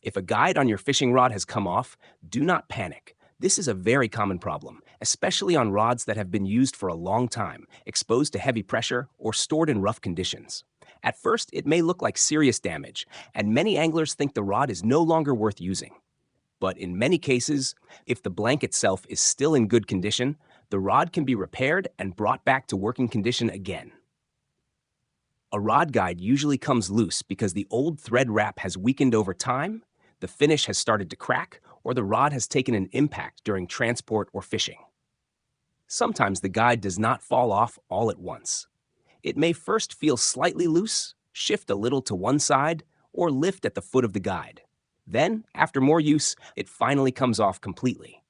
If a guide on your fishing rod has come off, do not panic. This is a very common problem, especially on rods that have been used for a long time, exposed to heavy pressure, or stored in rough conditions. At first, it may look like serious damage, and many anglers think the rod is no longer worth using. But in many cases, if the blank itself is still in good condition, the rod can be repaired and brought back to working condition again. A rod guide usually comes loose because the old thread wrap has weakened over time, the finish has started to crack, or the rod has taken an impact during transport or fishing. Sometimes the guide does not fall off all at once. It may first feel slightly loose, shift a little to one side, or lift at the foot of the guide. Then, after more use, it finally comes off completely.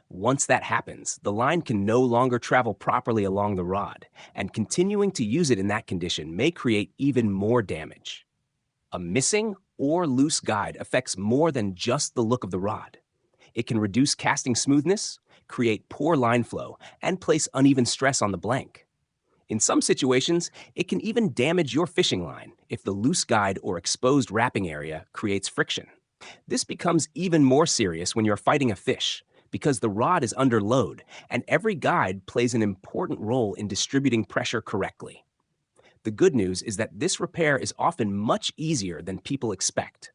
Once that happens, the line can no longer travel properly along the rod, and continuing to use it in that condition may create even more damage. A missing or loose guide affects more than just the look of the rod. It can reduce casting smoothness, create poor line flow, and place uneven stress on the blank. In some situations, it can even damage your fishing line if the loose guide or exposed wrapping area creates friction. This becomes even more serious when you're fighting a fish, because the rod is under load, and every guide plays an important role in distributing pressure correctly. The good news is that this repair is often much easier than people expect.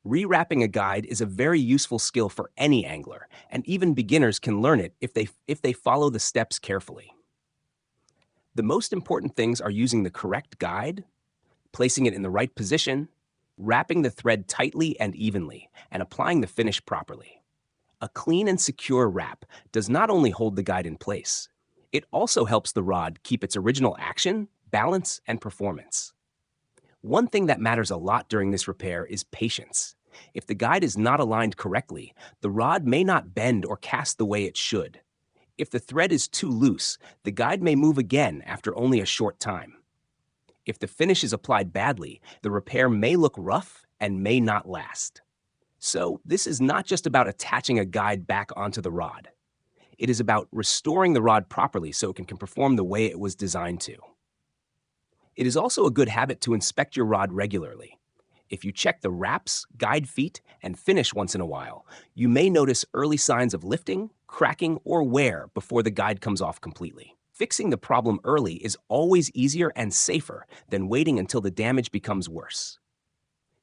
Rewrapping a guide is a very useful skill for any angler, and even beginners can learn it if they follow the steps carefully. The most important things are using the correct guide, placing it in the right position, wrapping the thread tightly and evenly, and applying the finish properly. A clean and secure wrap does not only hold the guide in place, it also helps the rod keep its original action, balance, and performance. One thing that matters a lot during this repair is patience. If the guide is not aligned correctly, the rod may not bend or cast the way it should. If the thread is too loose, the guide may move again after only a short time. If the finish is applied badly, the repair may look rough and may not last. So, this is not just about attaching a guide back onto the rod. It is about restoring the rod properly so it can perform the way it was designed to. It is also a good habit to inspect your rod regularly. If you check the wraps, guide feet, and finish once in a while, you may notice early signs of lifting, cracking, or wear before the guide comes off completely. Fixing the problem early is always easier and safer than waiting until the damage becomes worse.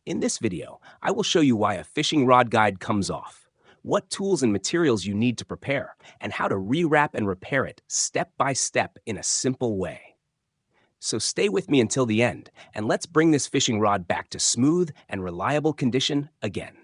In this video, I will show you why a fishing rod guide comes off, what tools and materials you need to prepare, and how to rewrap and repair it step by step in a simple way. So stay with me until the end, and let's bring this fishing rod back to smooth and reliable condition again.